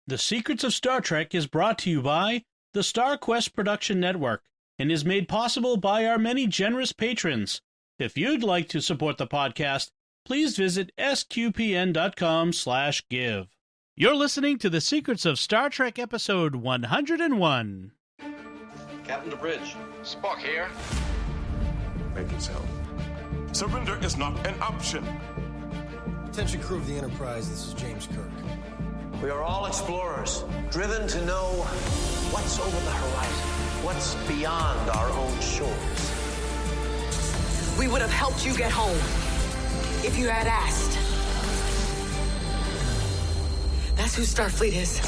The Secrets of Star Trek is brought to you by the Star Quest Production Network and is made possible by our many generous patrons. If you'd like to support the podcast, please visit sqpn.com/give. You're listening to The Secrets of Star Trek episode 101. Captain to bridge. Spock here. Make it so. Surrender is not an option. Attention crew of the Enterprise, this is James Kirk. We are all explorers, driven to know what's over the horizon, what's beyond our own shores. We would have helped you get home if you had asked. That's who Starfleet is.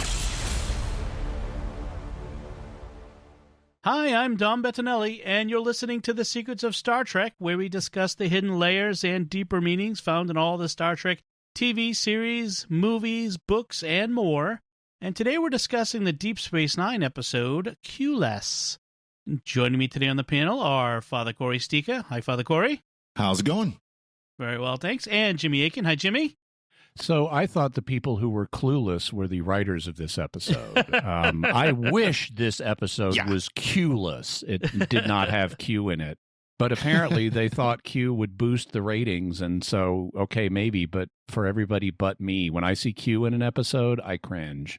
Hi, I'm Dom Bettinelli, and you're listening to The Secrets of Star Trek, where we discuss the hidden layers and deeper meanings found in all the Star Trek TV series, movies, books, and more. And today we're discussing the Deep Space Nine episode, Q-less. Joining me today on the panel are Father Cory Sticha. Hi, Father Cory. How's it going? Very well, thanks. And Jimmy Akin. Hi, Jimmy. So I thought the people who were clueless were the writers of this episode. I wish this episode was Q-less. It did not have Q in it. But apparently they thought Q would boost the ratings, and so, okay, maybe, but for everybody but me, when I see Q in an episode, I cringe.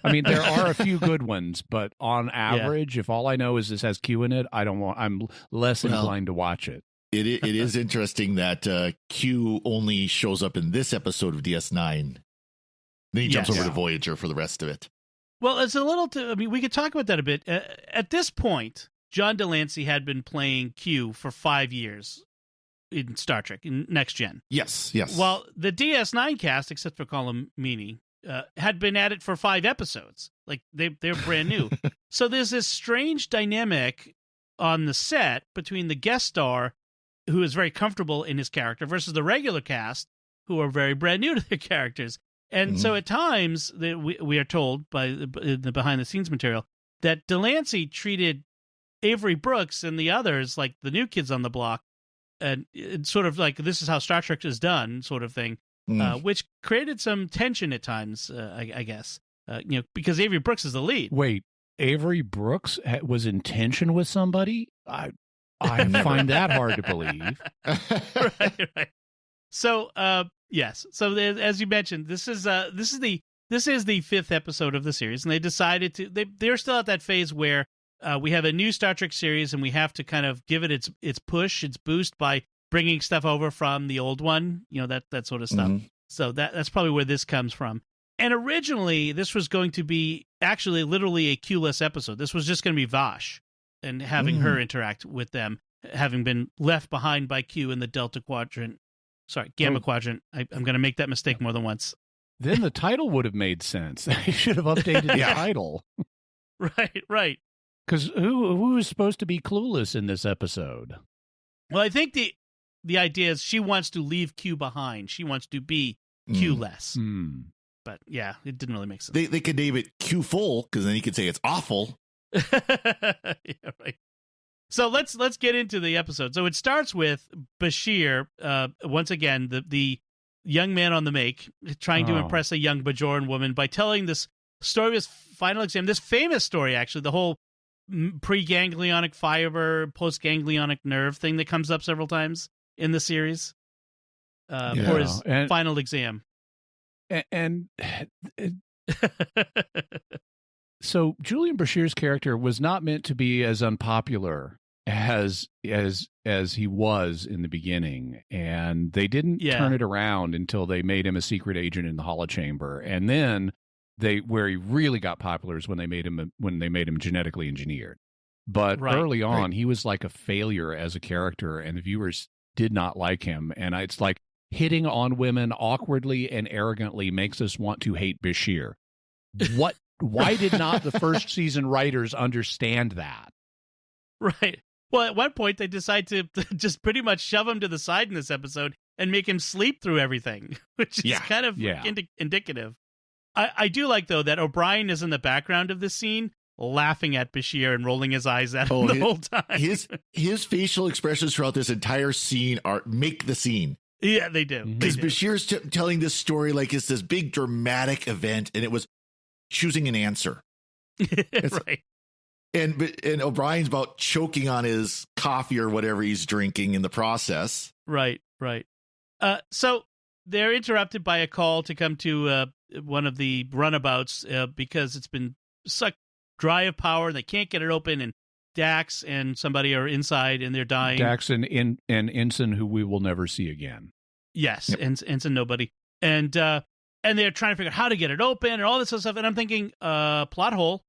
I mean, there are a few good ones, but on average, if all I know is this has Q in it, I'm less inclined to watch it. It is interesting that Q only shows up in this episode of DS9. Then he jumps over to Voyager for the rest of it. Well, it's a little, we could talk about that a bit. At this point, John Delancey had been playing Q for 5 years in Star Trek, in Next Gen. Yes. Well, the DS9 cast, except for Colin Meaney, had been at it for 5 episodes. Like, they're brand new. So there's this strange dynamic on the set between the guest star, who is very comfortable in his character, versus the regular cast, who are very brand new to their characters. And so at times, we are told by the behind-the-scenes material that Delancey treated Avery Brooks and the others like the new kids on the block, and it's sort of like, this is how Star Trek is done, sort of thing, which created some tension at times, I guess, because Avery Brooks is the lead. Wait, Avery Brooks was in tension with somebody? I find that hard to believe. Right. So, yes. So as you mentioned, this is the 5th episode of the series, and they decided they're still at that phase where we have a new Star Trek series, and we have to kind of give it its push, its boost by bringing stuff over from the old one, that sort of stuff. So that's probably where this comes from. And originally, this was going to be actually literally a Q-less episode. This was just going to be Vash and having her interact with them, having been left behind by Q in the Gamma Quadrant. I'm going to make that mistake more than once. Then the title would have made sense. They should have updated the title. Right. Because who is supposed to be clueless in this episode? Well, I think the idea is she wants to leave Q behind. She wants to be Q-less. But yeah, it didn't really make sense. They could name it Q-full, because then you could say it's awful. Yeah, right. So let's get into the episode. So it starts with Bashir, once again, the young man on the make, trying to impress a young Bajoran woman by telling this story of his final exam. This famous story, actually, the whole pre-ganglionic fiber, post-ganglionic nerve thing that comes up several times in the series for his final exam. And so Julian Bashir's character was not meant to be as unpopular as he was in the beginning, and they didn't turn it around until they made him a secret agent in the holochamber, and then where he really got popular is when they made him genetically engineered. But early on, he was like a failure as a character, and the viewers did not like him. And it's like hitting on women awkwardly and arrogantly makes us want to hate Bashir. Why did not the first season writers understand that? Right. Well, at one point, they decide to just pretty much shove him to the side in this episode and make him sleep through everything, which is kind of indicative. I do like, though, that O'Brien is in the background of this scene, laughing at Bashir and rolling his eyes at him the whole time. His facial expressions throughout this entire scene make the scene. Yeah, they do. Because Bashir's telling this story like it's this big dramatic event, and it was choosing an answer. Right. And O'Brien's about choking on his coffee or whatever he's drinking in the process. Right. So they're interrupted by a call to come to one of the runabouts because it's been sucked dry of power and they can't get it open. And Dax and somebody are inside and they're dying. Dax and Ensign, who we will never see again. Yes, yep. Ensign nobody. And they're trying to figure out how to get it open and all this other stuff. And I'm thinking, plot hole.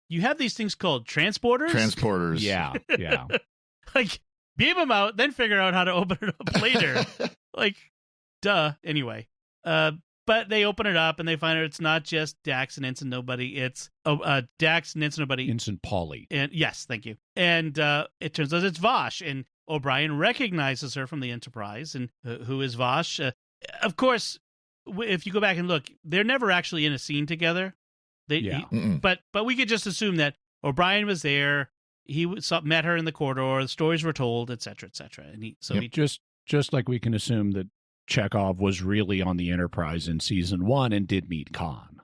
You have these things called transporters. Yeah. Like, beam them out, then figure out how to open it up later. Like, duh. Anyway, but they open it up and they find out it's not just Dax and Ensign Nobody. It's Dax and Ensign Nobody. Ensign Polly. And yes, thank you. And it turns out it's Vosh, and O'Brien recognizes her from the Enterprise. And who is Vosh? Of course, if you go back and look, they're never actually in a scene together. But we could just assume that O'Brien was there. He met her in the corridor. The stories were told, etc., etc. And he just like we can assume that Chekhov was really on the Enterprise in season 1 and did meet Khan.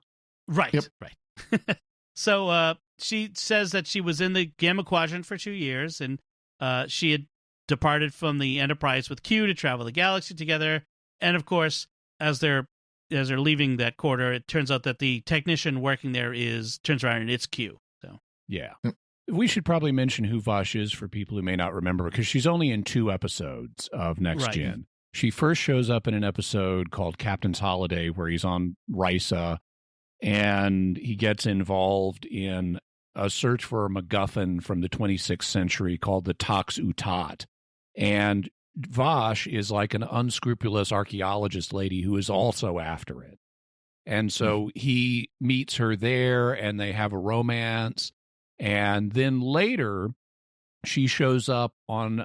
Right. Yep. Right. So she says that she was in the Gamma Quadrant for 2 years, and she had departed from the Enterprise with Q to travel the galaxy together. And of course, as they're leaving that quarter, it turns out that the technician working there turns around and it's Q. So yeah. We should probably mention who Vosh is for people who may not remember, because she's only in 2 episodes of Next Gen. She first shows up in an episode called Captain's Holiday, where he's on Risa, and he gets involved in a search for a MacGuffin from the 26th century called the Tox Utat. And Vosh is like an unscrupulous archaeologist lady who is also after it. And so he meets her there and they have a romance. And then later she shows up on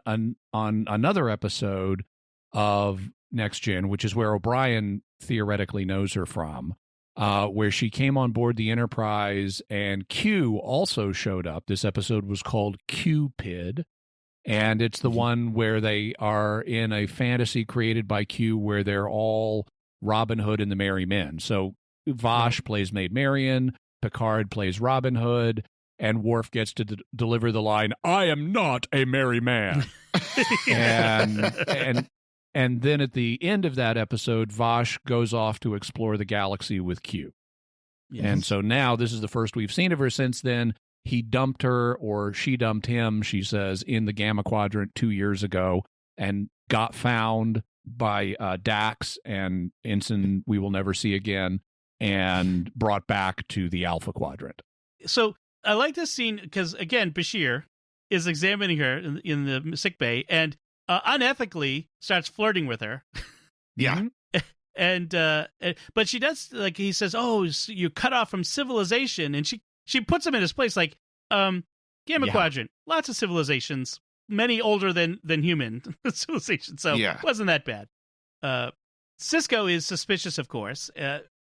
another episode of Next Gen, which is where O'Brien theoretically knows her from, where she came on board the Enterprise and Q also showed up. This episode was called Cupid. And it's the one where they are in a fantasy created by Q where they're all Robin Hood and the Merry Men. So Vosh plays Maid Marian, Picard plays Robin Hood, and Worf gets to deliver the line, "I am not a merry man." and then at the end of that episode, Vosh goes off to explore the galaxy with Q. Yes. And so now this is the first we've seen of her since then. He dumped her, or she dumped him, she says, in the Gamma Quadrant 2 years ago, and got found by Dax and Ensign we will never see again, and brought back to the Alpha Quadrant. So I like this scene because, again, Bashir is examining her in the sick bay and unethically starts flirting with her. Yeah. And but she does, like, he says, "Oh, so you're cut off from civilization," and she puts him in his place, like, Gamma Quadrant, lots of civilizations, many older than human civilizations, so it wasn't that bad. Sisko is suspicious, of course.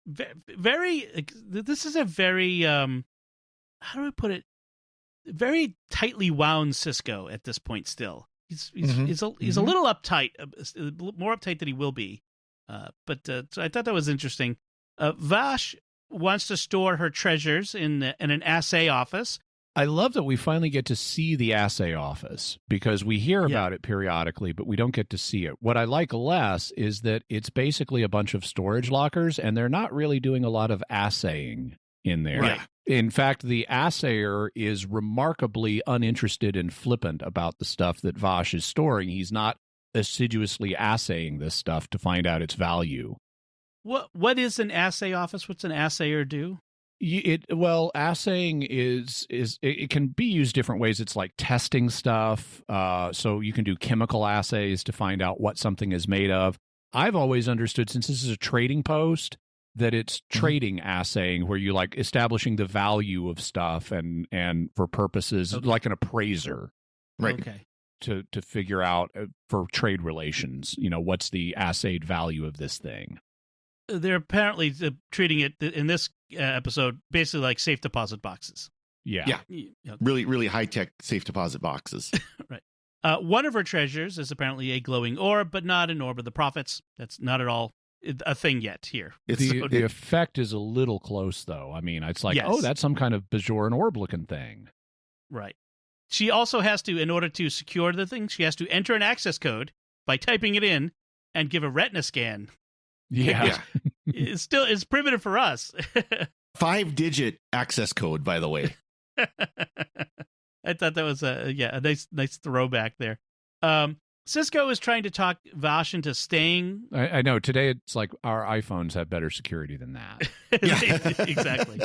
This is a very, how do I put it? Very tightly wound Sisko at this point still. He's a little uptight, more uptight than he will be. But so I thought that was interesting. Vash wants to store her treasures in an assay office. I love that we finally get to see the assay office, because we hear about it periodically, but we don't get to see it. What I like less is that it's basically a bunch of storage lockers, and they're not really doing a lot of assaying in there. Right. In fact, the assayer is remarkably uninterested and flippant about the stuff that Vash is storing. He's not assiduously assaying this stuff to find out its value. What is an assay office? What's an assayer do? Assaying it can be used different ways. It's like testing stuff. So you can do chemical assays to find out what something is made of. I've always understood, since this is a trading post, that it's trading assaying, where you like establishing the value of stuff and for purposes like an appraiser, right? Okay. To figure out for trade relations, what's the assayed value of this thing. They're apparently treating it in this episode basically like safe deposit boxes. Yeah. Okay. Really, really high-tech safe deposit boxes. Right. One of her treasures is apparently a glowing orb, but not an orb of the prophets. That's not at all a thing yet here. The effect is a little close, though. I mean, it's like, yes. Oh, that's some kind of Bajoran orb-looking thing. Right. She also has to, in order to secure the thing, she has to enter an access code by typing it in and give a retina scan. Yeah. It's primitive for us. 5-digit access code, by the way. I thought that was a nice throwback there. Sisko is trying to talk Vash into staying. I know. Today it's like our iPhones have better security than that. Exactly.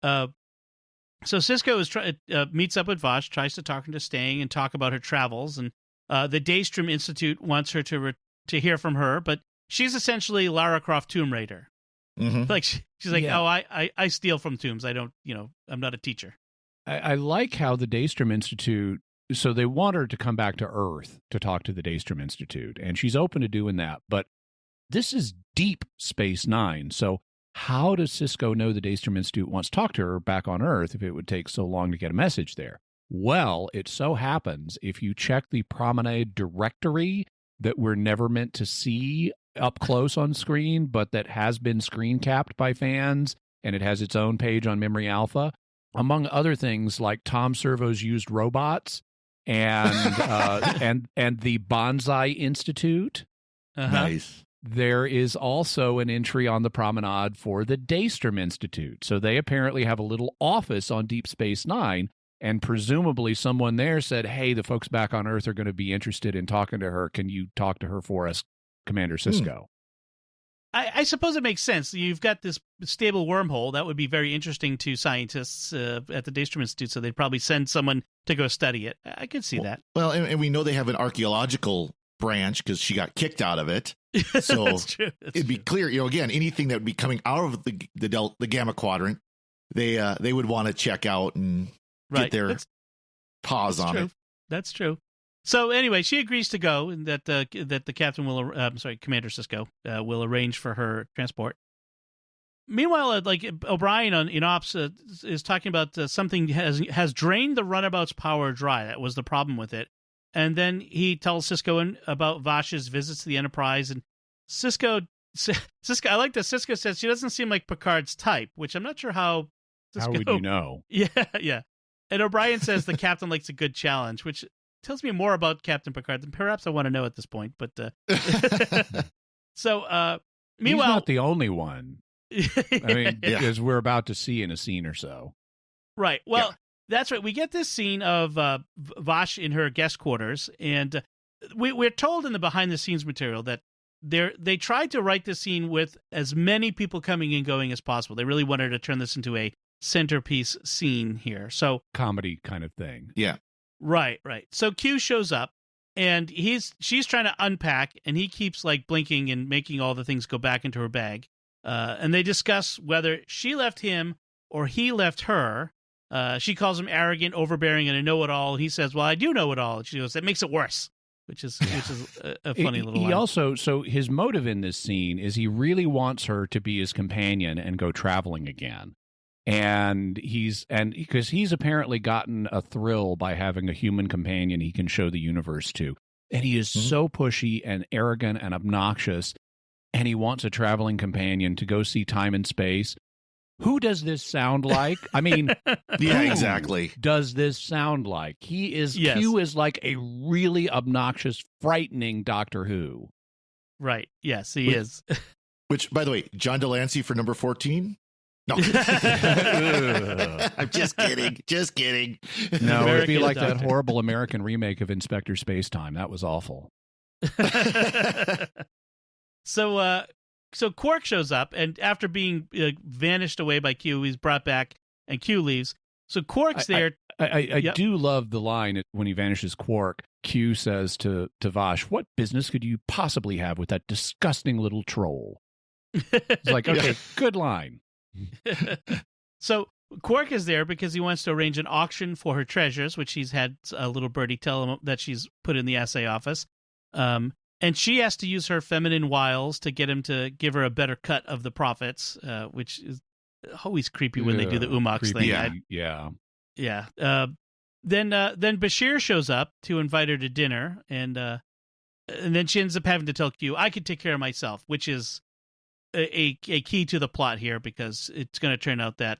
So Sisko meets up with Vash, tries to talk her into staying and talk about her travels, and the Daystrom Institute wants her to hear from her, but she's essentially Lara Croft Tomb Raider. Mm-hmm. Like she's like, oh, I steal from tombs. I don't, I'm not a teacher. I like how the Daystrom Institute. So they want her to come back to Earth to talk to the Daystrom Institute, and she's open to doing that. But this is Deep Space Nine, so how does Sisko know the Daystrom Institute wants to talk to her back on Earth if it would take so long to get a message there? Well, it so happens, if you check the Promenade directory that we're never meant to see up close on screen, but that has been screen capped by fans, and it has its own page on Memory Alpha, among other things like Tom Servo's used robots and and the Bonsai Institute. Uh-huh. Nice. There is also an entry on the promenade for the Daystrom Institute. So they apparently have a little office on Deep Space Nine, and presumably someone there said, hey, the folks back on Earth are going to be interested in talking to her. Can you talk to her for us, Commander Sisko? I suppose it makes sense. You've got this stable wormhole. That would be very interesting to scientists at the Daystrom Institute, so they'd probably send someone to go study it. I could see that. Well, and we know they have an archaeological branch because she got kicked out of it. So That's true. it'd be clear, again, anything that would be coming out of the Gamma Quadrant, they would want to check out and get their paws on it. That's true. So anyway, she agrees to go, and that the captain will, Commander Sisko will arrange for her transport. Meanwhile, O'Brien in Ops is talking about something has drained the runabout's power dry. That was the problem with it. And then he tells Sisko about Vash's visits to the Enterprise, and Sisko. I like that Sisko says she doesn't seem like Picard's type, which I'm not sure how. Sisko, how would you know? Yeah. And O'Brien says the captain likes a good challenge, which tells me more about Captain Picard than perhaps I want to know at this point. But so meanwhile, he's not the only one. I mean, as we're about to see in a scene or so. Right. Well, that's right. We get this scene of Vash in her guest quarters, and we're told in the behind-the-scenes material that they tried to write this scene with as many people coming and going as possible. They really wanted to turn this into a centerpiece scene here. So comedy kind of thing. Yeah. Right. So Q shows up, and she's trying to unpack, and he keeps like blinking and making all the things go back into her bag. And they discuss whether she left him or he left her. She calls him arrogant, overbearing, and a know-it-all. He says, "Well, I do know it all." And she goes, "That makes it worse," which is a funny little line. He also, so his motive in this scene is he really wants her to be his companion and go traveling again. And because he's apparently gotten a thrill by having a human companion he can show the universe to. And he is so pushy and arrogant and obnoxious, and he wants a traveling companion to go see time and space. Who does this sound like? I mean, yeah, exactly. Does this sound like? Q is like a really obnoxious, frightening Doctor Who. Right. Yes, he is. Which, by the way, John Delancey for number 14? No. I'm just kidding. No, it'd be like that horrible American remake of Inspector Spacetime. That was awful. So Quark shows up, and after being vanished away by Q, he's brought back, and Q leaves. So Quark's there. I do love the line when he vanishes Quark. Q says to Vash, "What business could you possibly have with that disgusting little troll?" It's like, okay, good line. So Quark is there because he wants to arrange an auction for her treasures, which he's had a little birdie tell him that she's put in the assay office. And she has to use her feminine wiles to get him to give her a better cut of the profits, which is always creepy when they do the Umox thing. Yeah. Then Bashir shows up to invite her to dinner, and then she ends up having to tell Q, "I could take care of myself," which is a key to the plot here, because it's going to turn out that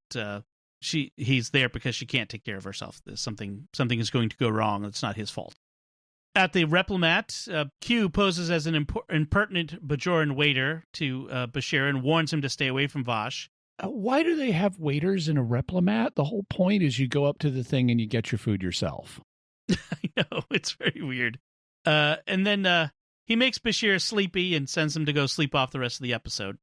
he's there because she can't take care of herself. Something is going to go wrong. It's not his fault. At the Replomat, Q poses as an impertinent Bajoran waiter to Bashir and warns him to stay away from Vosh. Why do they have waiters in a Replomat? The whole point is you go up to the thing and you get your food yourself. I know, it's very weird. And then he makes Bashir sleepy and sends him to go sleep off the rest of the episode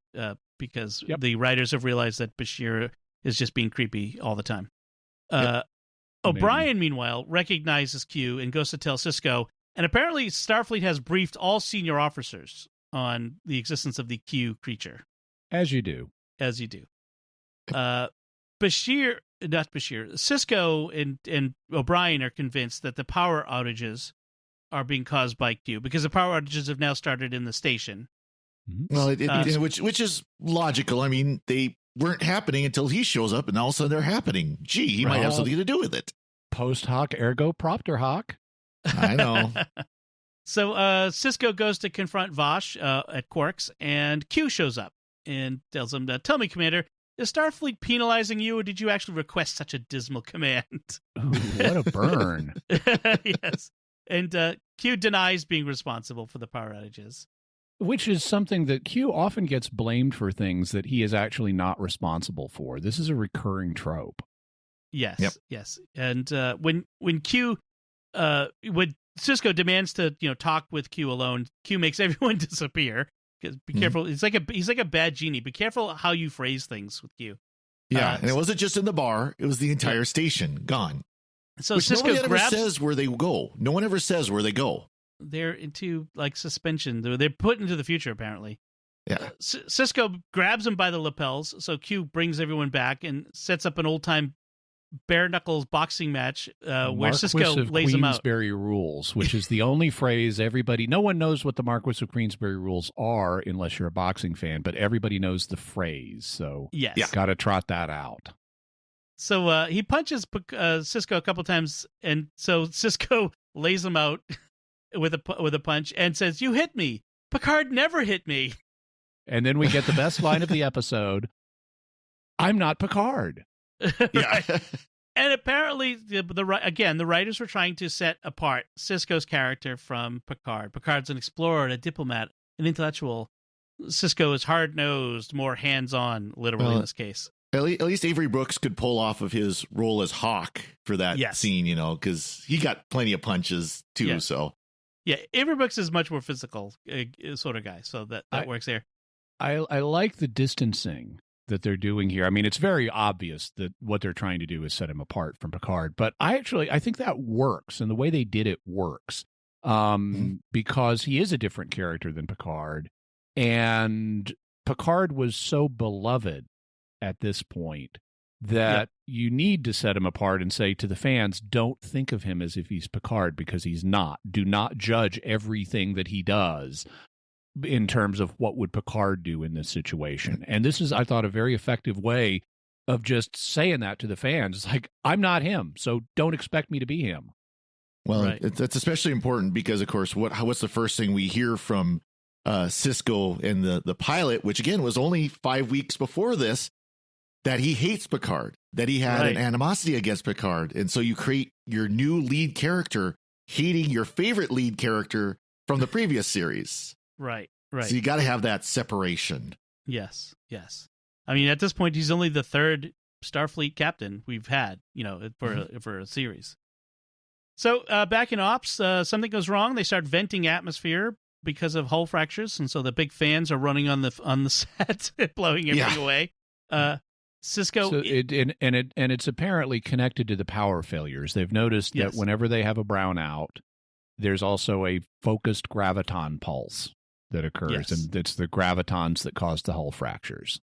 because the writers have realized that Bashir is just being creepy all the time. O'Brien, meanwhile, recognizes Q and goes to tell Sisko. And apparently Starfleet has briefed all senior officers on the existence of the Q creature. As you do. Sisko and O'Brien are convinced that the power outages are being caused by Q, because the power outages have now started in the station. Well, which is logical. I mean, they weren't happening until he shows up, and all of a sudden they're happening. Gee, he might have something to do with it. Post hoc ergo propter hoc. I know. So Sisko goes to confront Vosh at Quark's, and Q shows up and tells him, tell me, Commander, is Starfleet penalizing you, or did you actually request such a dismal command? Ooh, what a burn. Yes. And Q denies being responsible for the power outages. Which is something that Q often gets blamed for, things that he is actually not responsible for. This is a recurring trope. Yes, yes. And when Sisko demands to talk with Q alone, Q makes everyone disappear. Be careful. He's like a bad genie. Be careful how you phrase things with Q. Yeah, and it wasn't just in the bar; it was the entire station gone. So Which Sisko nobody ever says where they go. No one ever says where they go. They're into suspension. They're put into the future apparently. Yeah. Sisko grabs him by the lapels, so Q brings everyone back and sets up an old time bare knuckles boxing match where Sisko lays him out. Queensberry rules, which is the only phrase no one knows what the Marquis of Queensberry rules are unless you're a boxing fan, but everybody knows the phrase. So got to trot that out. So he punches Sisko a couple times, and so Sisko lays him out with a punch and says, "You hit me. Picard never hit me." And then we get the best line of the episode: "I'm not Picard." Yeah. And apparently, the writers were trying to set apart Sisko's character from Picard. Picard's an explorer, a diplomat, an intellectual. Sisko is hard-nosed, more hands-on, literally in this case. At least Avery Brooks could pull off of his role as Hawk for that scene, because he got plenty of punches too. Yeah. So, yeah, Avery Brooks is much more physical sort of guy, so that works there. I like the distancing that they're doing here. I mean, it's very obvious that what they're trying to do is set him apart from Picard, but I think that works, and the way they did it works because he is a different character than Picard, and Picard was so beloved at this point that you need to set him apart and say to the fans, don't think of him as if he's Picard, because he's not. Do not judge everything that he does in terms of what would Picard do in this situation. And this is, I thought, a very effective way of just saying that to the fans. It's like, I'm not him, so don't expect me to be him. Well, that's especially important because, of course, what's the first thing we hear from Sisko and the pilot, which again was only 5 weeks before this, that he hates Picard, that he had an animosity against Picard. And so you create your new lead character hating your favorite lead character from the previous series. Right. So you got to have that separation. Yes. I mean, at this point, he's only the third Starfleet captain we've had, for a series. So back in ops, something goes wrong. They start venting atmosphere because of hull fractures, and so the big fans are running on the set, blowing everything away. Sisko, it's apparently connected to the power failures. They've noticed that whenever they have a brownout, there's also a focused graviton pulse that occurs, and it's the gravitons that cause the hull fractures.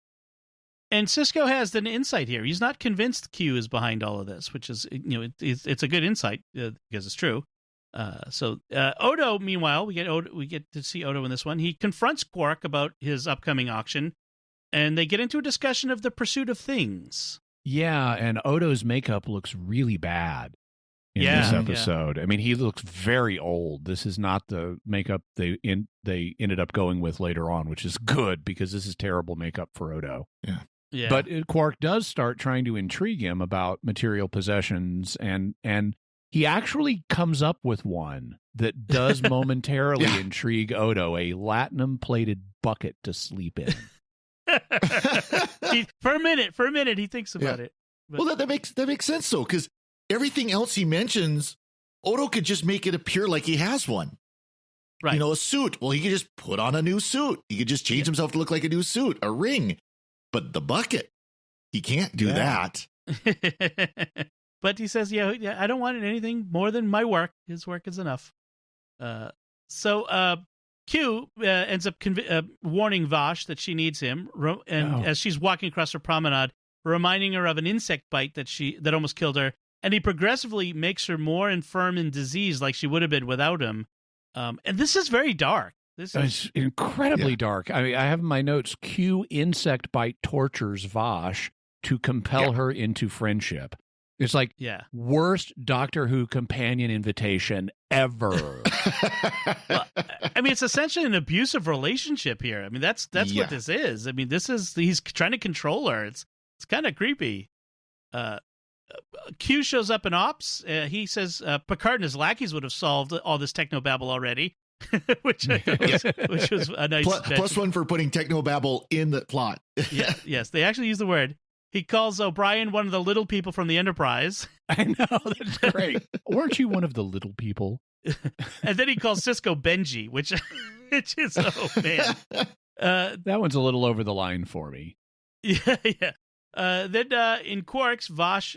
And Sisko has an insight here. He's not convinced Q is behind all of this, which is, it's a good insight because it's true. So Odo, meanwhile, we get to see Odo in this one. He confronts Quark about his upcoming auction, and they get into a discussion of the pursuit of things. Yeah, and Odo's makeup looks really bad in this episode. I mean, he looks very old. This is not the makeup they ended up going with later on, which is good because this is terrible makeup for Odo. Yeah. Yeah. But Quark does start trying to intrigue him about material possessions, and he actually comes up with one that does momentarily intrigue Odo, a latinum-plated bucket to sleep in. For a minute, he thinks about it. But... Well, that makes sense, though, because everything else he mentions, Odo could just make it appear like he has one. Right. You know, a suit. Well, he could just put on a new suit. He could just change himself to look like a new suit, a ring. But the bucket, he can't do that. But he says, I don't want anything more than my work. His work is enough. So Q ends up warning Vash that she needs him, as she's walking across her promenade, reminding her of an insect bite that almost killed her. And he progressively makes her more infirm and diseased, like she would have been without him. And this is very dark. It's incredibly dark. I mean, I have in my notes, Q insect bite tortures Vash to compel her into friendship. It's like worst Doctor Who companion invitation ever. Well, I mean, it's essentially an abusive relationship here. I mean, that's what this is. I mean, he's trying to control her. It's kind of creepy. Q shows up in Ops. He says Picard and his lackeys would have solved all this technobabble already. which was a nice plus one for putting technobabble in the plot. Yes, they actually use the word. He calls O'Brien one of the little people from the Enterprise. I know, that's great. Weren't you one of the little people? And then he calls Sisko Benji, which is, oh man, that one's a little over the line for me. Yeah. Then in Quark's, Vash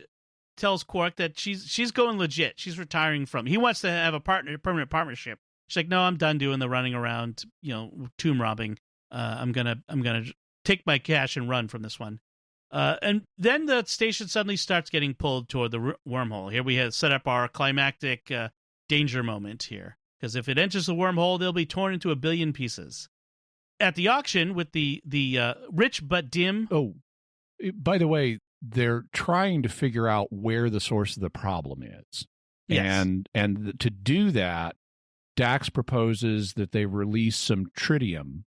tells Quark that she's going legit. She's retiring from. He wants to have a permanent partnership. She's like, no, I'm done doing the running around, tomb robbing. I'm gonna take my cash and run from this one. And then the station suddenly starts getting pulled toward the wormhole. Here we have set up our climactic danger moment here, because if it enters the wormhole, they'll be torn into a billion pieces. At the auction with the rich but dim. Oh, by the way, they're trying to figure out where the source of the problem is, and to do that, Dax proposes that they release some tritium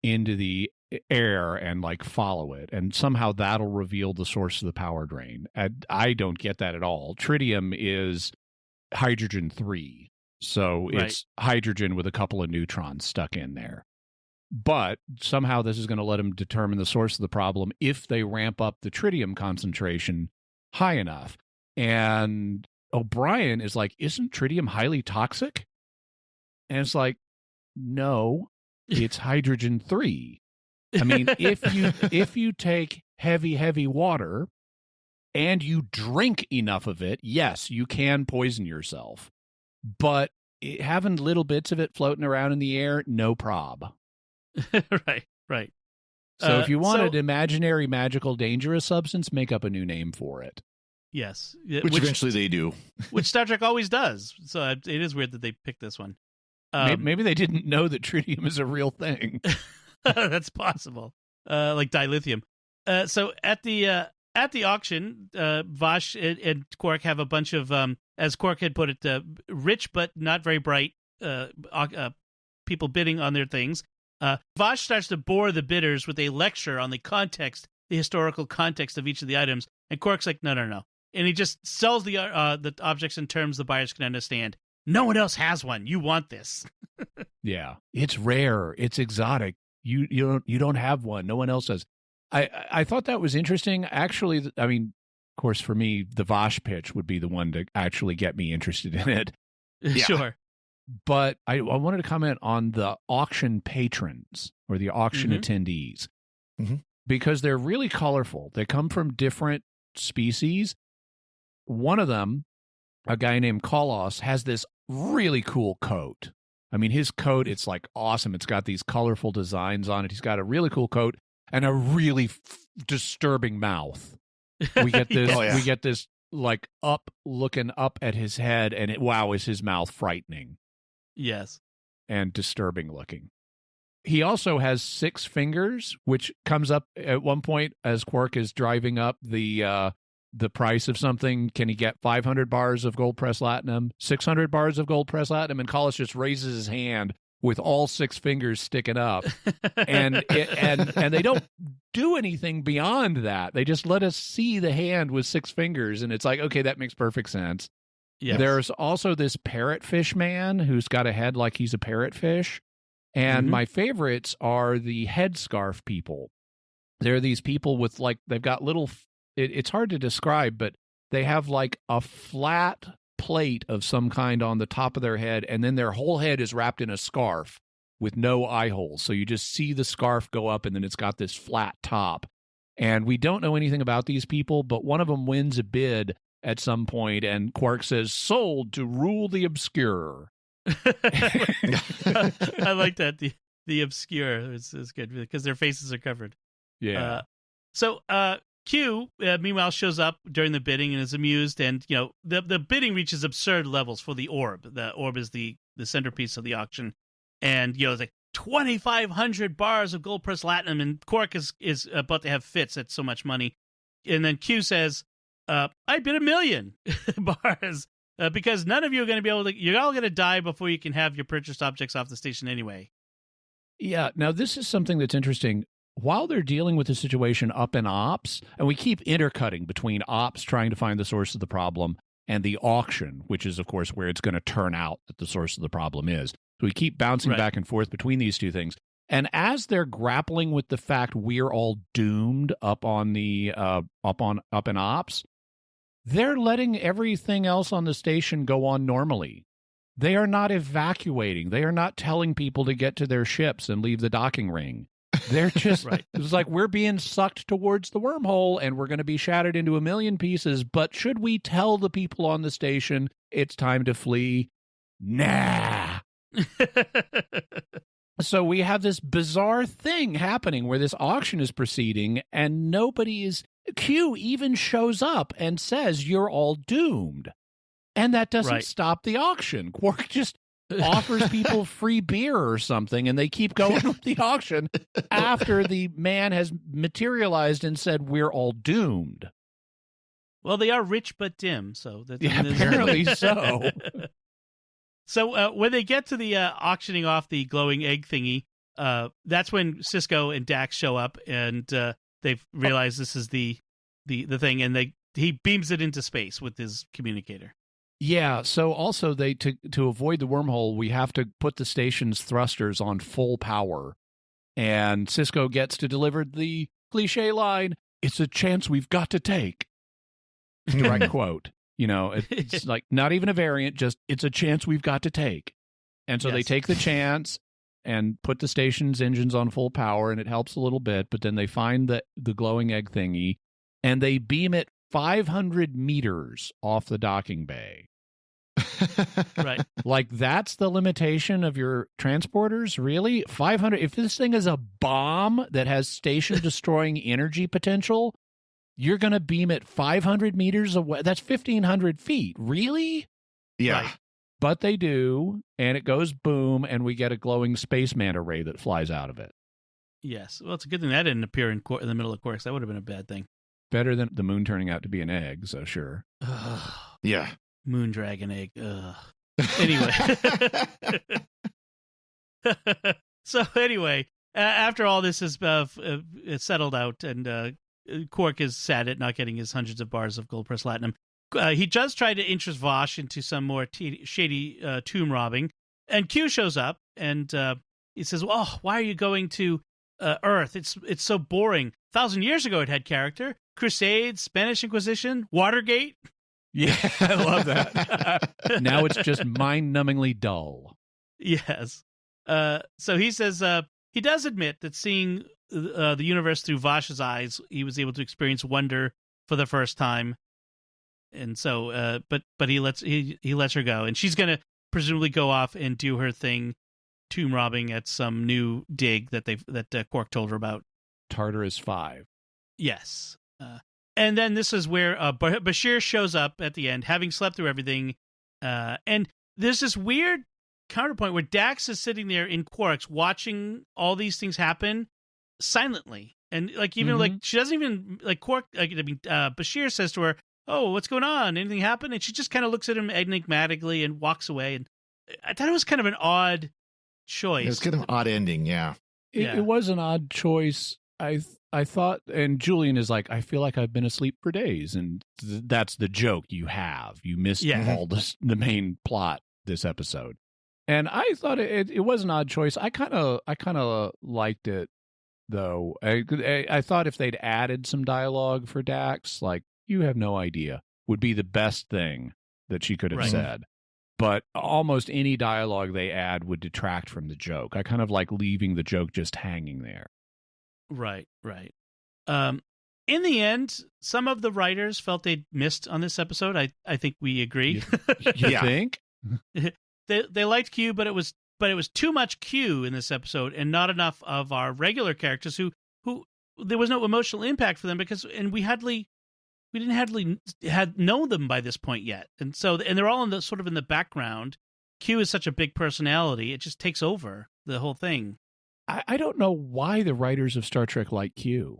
into the air and follow it, and somehow that'll reveal the source of the power drain. I don't get that at all. Tritium is hydrogen 3, so it's hydrogen with a couple of neutrons stuck in there. But somehow this is going to let them determine the source of the problem if they ramp up the tritium concentration high enough. And O'Brien is like, isn't tritium highly toxic? And it's like, no, it's hydrogen 3. I mean, if you take heavy water and you drink enough of it, yes, you can poison yourself. But having little bits of it floating around in the air, no prob. Right. So if you want an imaginary, magical, dangerous substance, make up a new name for it. Yes. Which eventually they do. Which Star Trek always does. So it is weird that they picked this one. Maybe they didn't know that tritium is a real thing. That's possible. Like dilithium. So at the auction, Vash and Quark have a bunch of, as Quark had put it, rich but not very bright people bidding on their things. Vash starts to bore the bidders with a lecture on the historical context of each of the items, and Quark's like, no, and he just sells the objects in terms the buyers can understand. No one else has one. You want this? Yeah, it's rare. It's exotic. You don't have one. No one else does. I thought that was interesting. Actually, I mean, of course, for me, the Vash pitch would be the one to actually get me interested in it. Yeah. Sure. But I wanted to comment on the auction patrons or the auction attendees, because they're really colorful. They come from different species. One of them, a guy named Kolos, has this really cool coat. I mean, his coat, it's awesome. It's got these colorful designs on it. He's got a really cool coat and a really disturbing mouth. We get this, we get this looking up at his head, and is his mouth frightening. Yes. And disturbing looking. He also has 6 fingers, which comes up at one point as Quark is driving up the the price of something. Can he get 500 bars of gold press latinum, 600 bars of gold press latinum? And Collis just raises his hand with all 6 fingers sticking up, and they don't do anything beyond that. They just let us see the hand with 6 fingers, and it's like, okay, that makes perfect sense. Yes. There's also this parrotfish man who's got a head like he's a parrotfish, and my favorites are the headscarf people. They're these people with like, they've got little, it's hard to describe, but they have like a flat plate of some kind on the top of their head, and then their whole head is wrapped in a scarf with no eye holes. So you just see the scarf go up, and then it's got this flat top. And we don't know anything about these people, but one of them wins a bid at some point, and Quark says, "Sold to rule the obscure." I like that. The obscure is good because their faces are covered. Yeah. So Q, meanwhile, shows up during the bidding and is amused, and the bidding reaches absurd levels for the orb. The orb is the centerpiece of the auction, and it's like 2,500 bars of gold press latinum, and Quark is about to have fits at so much money, and then Q says, "I bid 1,000,000 bars because none of you are going to be able to. You're all going to die before you can have your purchased objects off the station anyway." Yeah. Now this is something that's interesting. While they're dealing with the situation up in ops, and we keep intercutting between ops trying to find the source of the problem and the auction, which is, of course, where it's going to turn out that the source of the problem is. So we keep bouncing back and forth between these two things. And as they're grappling with the fact we're all doomed up on the up in ops, they're letting everything else on the station go on normally. They are not evacuating. They are not telling people to get to their ships and leave the docking ring. They're just, it's like we're being sucked towards the wormhole and we're going to be shattered into 1,000,000 pieces. But should we tell the people on the station it's time to flee? Nah. So we have this bizarre thing happening where this auction is proceeding and nobody is, Q even shows up and says, "You're all doomed." And that doesn't stop the auction. Quark just offers people free beer or something, and they keep going with the auction after the man has materialized and said, "We're all doomed." Well, they are rich but dim, so that's apparently so. So when they get to the auctioning off the glowing egg thingy, that's when Sisko and Dax show up, and they've realized this is the thing, and he beams it into space with his communicator. Yeah, so also they to avoid the wormhole, we have to put the station's thrusters on full power. And Sisko gets to deliver the cliche line, "It's a chance we've got to take." Direct quote. It's like not even a variant, just it's a chance we've got to take. And so they take the chance and put the station's engines on full power, and it helps a little bit, but then they find the glowing egg thingy, and they beam it 500 meters off the docking bay. Right. Like that's the limitation of your transporters? Really? 500? If this thing is a bomb that has station destroying energy potential, you're going to beam it 500 meters away? That's 1,500 feet. Really? Yeah. Right. But they do, and it goes boom, and we get a glowing space manta ray that flies out of it. Yes. Well, it's a good thing that didn't appear in the middle of Quarks. That would have been a bad thing. Better than the moon turning out to be an egg, so sure. Yeah. Moon dragon egg. Anyway. So anyway, after all this is settled out, and Quark is sad at not getting his hundreds of bars of gold press latinum, he does try to interest Vosh into some more shady tomb robbing, and Q shows up, and he says, "Oh, why are you going to Earth? It's so boring. 1,000 years ago it had character. Crusades, Spanish Inquisition, Watergate." Yeah, I love that. Now it's just mind-numbingly dull. Yes. So he says he does admit that seeing the universe through Vosh's eyes, he was able to experience wonder for the first time. And so, but he lets her go, and she's gonna presumably go off and do her thing, tomb robbing at some new dig that Quark told her about. Tartarus 5. Yes. And then this is where Bashir shows up at the end, having slept through everything. And there's this weird counterpoint where Dax is sitting there in Quark's watching all these things happen silently. And like even like she doesn't even like Bashir says to her, "Oh, what's going on? Anything happen?" And she just kind of looks at him enigmatically and walks away. And I thought it was kind of an odd choice. It was kind of an odd ending, yeah. It was an odd choice. I thought, and Julian is like, I feel like I've been asleep for days, and that's the joke you have. You missed all the main plot this episode, and I thought it was an odd choice. I kind of liked it though. I thought if they'd added some dialogue for Dax, like "you have no idea," would be the best thing that she could have said. But almost any dialogue they add would detract from the joke. I kind of like leaving the joke just hanging there. Right. In the end, some of the writers felt they'd missed on this episode. I think we agree. You think? They liked Q, but it was too much Q in this episode and not enough of our regular characters who there was no emotional impact for them because we didn't had known them by this point yet. And so they're all in the background. Q is such a big personality, it just takes over the whole thing. I don't know why the writers of Star Trek like Q.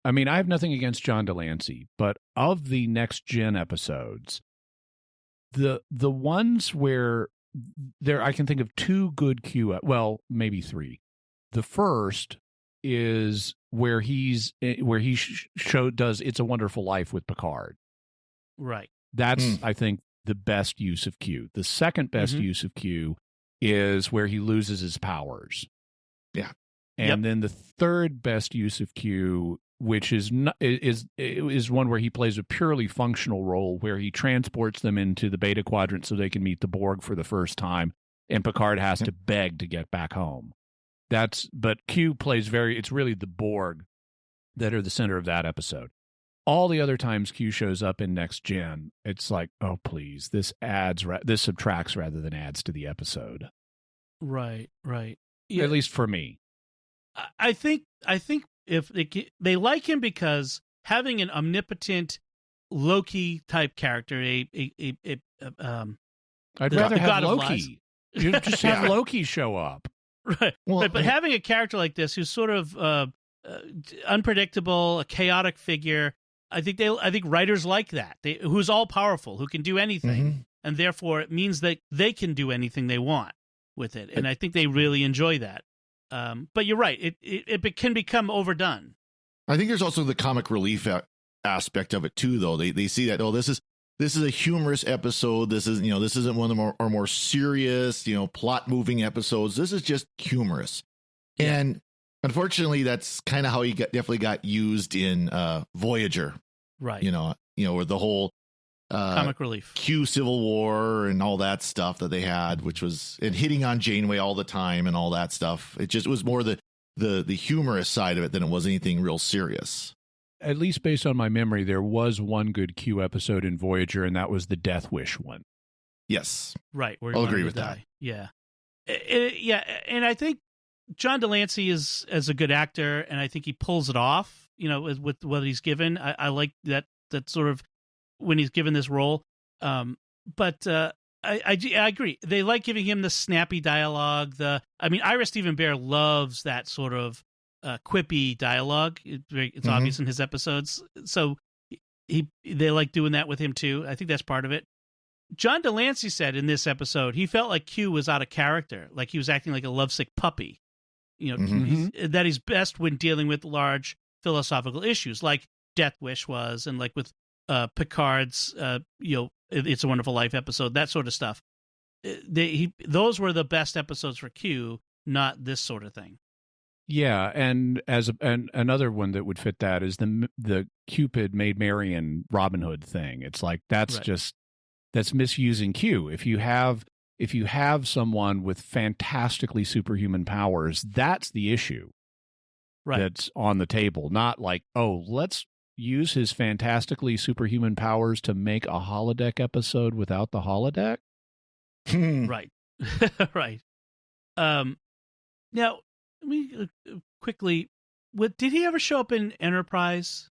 I mean, I have nothing against John Delancey, but of the Next Gen episodes, the ones where I can think of two good Q, well, maybe three. The first is where he does It's a Wonderful Life with Picard. Right. That's I think the best use of Q. The second best use of Q is where he loses his powers. Yeah. And then the third best use of Q, which is one where he plays a purely functional role, where he transports them into the Beta Quadrant so they can meet the Borg for the first time, and Picard has to beg to get back home. But Q plays it's really the Borg that are the center of that episode. All the other times Q shows up in Next Gen, it's like, oh please, this subtracts rather than adds to the episode. Right. Yeah. At least for me. I think if they like him because having an omnipotent Loki type character, I'd rather have Loki. You just have Loki show up. Right. Well, but having a character like this who's sort of unpredictable, a chaotic figure, I think writers like that. Who's all powerful, who can do anything, and therefore it means that they can do anything they want with it. And I think they really enjoy that. But you're right; it can become overdone. I think there's also the comic relief aspect of it too, though. They see that this is a humorous episode. This isn't one of the more serious, plot moving episodes. This is just humorous, and unfortunately, that's kind of how he definitely got used in Voyager, right? With the whole comic relief, Q Civil War, and all that stuff that they had, which was hitting on Janeway all the time and all that stuff. It just was more the humorous side of it than it was anything real serious. At least based on my memory, there was one good Q episode in Voyager, and that was the Death Wish one. Yes. Right. I'll agree with that. Yeah. And I think John Delancey is a good actor, and I think he pulls it off, with what he's given. I like that sort of when he's given this role. But I agree. They like giving him the snappy dialogue. Ira Steven Behr loves that sort of quippy dialogue. It's obvious in his episodes. So they like doing that with him too. I think that's part of it. John Delancey said in this episode he felt like Q was out of character, like he was acting like a lovesick puppy. That he's best when dealing with large philosophical issues, like Death Wish was, and like with Picard's It's a Wonderful Life episode, that sort of stuff. Those were the best episodes for Q, not this sort of thing. Yeah, and another one that would fit that is the Cupid Maid Marian Robin Hood thing. It's like that's misusing Q. If you have someone with fantastically superhuman powers, that's the issue. Right. That's on the table. Not like, let's use his fantastically superhuman powers to make a holodeck episode without the holodeck. Right. Right. Now, let me quickly. Did he ever show up in Enterprise?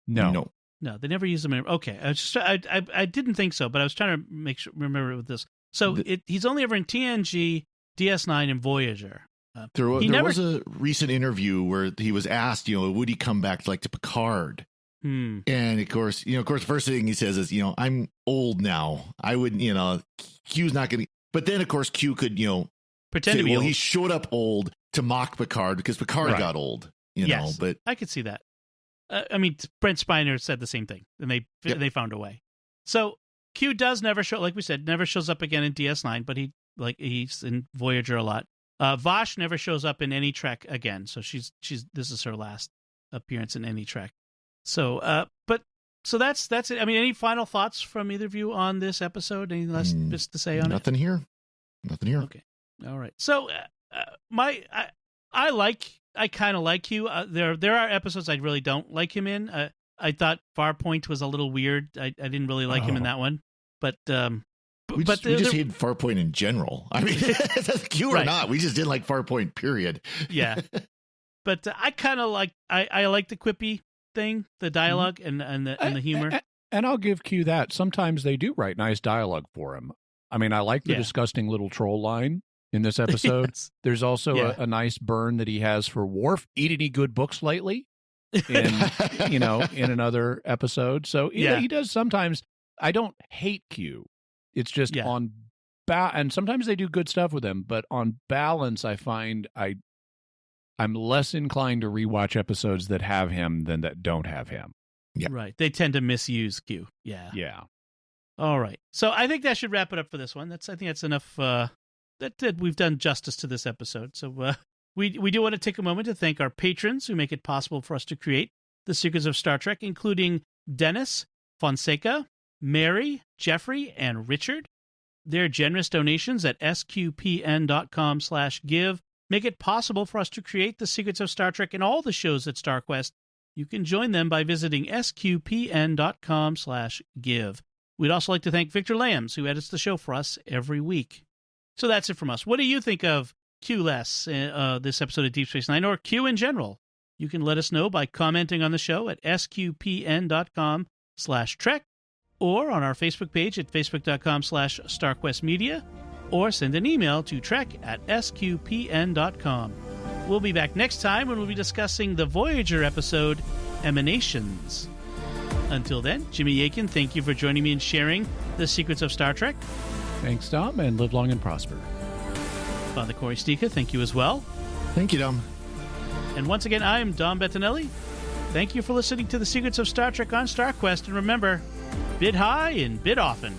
No, they never used him. Okay, I didn't think so, but I was trying to remember it with this. So he's only ever in TNG, DS9, and Voyager. There was a recent interview where he was asked, would he come back to Picard? And of course, first thing he says is, I'm old now. I wouldn't, Q's not going to. But then, of course, Q could, pretend to be old. He showed up old to mock Picard because Picard got old. Yes, but I could see that. Brent Spiner said the same thing, and they found a way. So Q does never show, like we said, never shows up again in DS9, but he's in Voyager a lot. Vash never shows up in any Trek again, so this is her last appearance in any Trek. So, so that's it. Any final thoughts from either of you on this episode? Anything less just to say on Nothing here. Okay, all right. So, I kind of like Q. There are episodes I really don't like him in. I thought Farpoint was a little weird. I didn't really like him in that one, but we just hate Farpoint in general. Q or not, we just didn't like Farpoint. Period. Yeah, but I kind of like I like the quippy thing, the dialogue and the humor. And I'll give Q that. Sometimes they do write nice dialogue for him. I like the disgusting little troll line in this episode. Yes. There's also a nice burn that he has for Worf. Eat any good books lately? In in another episode. So he does sometimes. I don't hate Q. It's just on and sometimes they do good stuff with him, but on balance, I find I'm less inclined to rewatch episodes that have him than that don't have him. Yeah. Right. They tend to misuse Q. Yeah. Yeah. All right. So I think that should wrap it up for this one. I think that's enough. That we've done justice to this episode. So we do want to take a moment to thank our patrons who make it possible for us to create The Secrets of Star Trek, including Dennis, Fonseca, Mary, Jeffrey, and Richard. Their generous donations at sqpn.com/give make it possible for us to create The Secrets of Star Trek and all the shows at StarQuest. You can join them by visiting sqpn.com/give. We'd also like to thank Victor Lambs, who edits the show for us every week. So that's it from us. What do you think of Q-less, this episode of Deep Space Nine, or Q in general? You can let us know by commenting on the show at sqpn.com/trek, or on our Facebook page at facebook.com/StarQuestMedia, or send an email to trek@sqpn.com. We'll be back next time when we'll be discussing the Voyager episode, Emanations. Until then, Jimmy Akin, thank you for joining me and sharing The Secrets of Star Trek. Thanks, Dom, and live long and prosper. Father Cory Sticha, thank you as well. Thank you, Dom. And once again, I am Dom Bettinelli. Thank you for listening to The Secrets of Star Trek on StarQuest, and remember, bid high and bid often.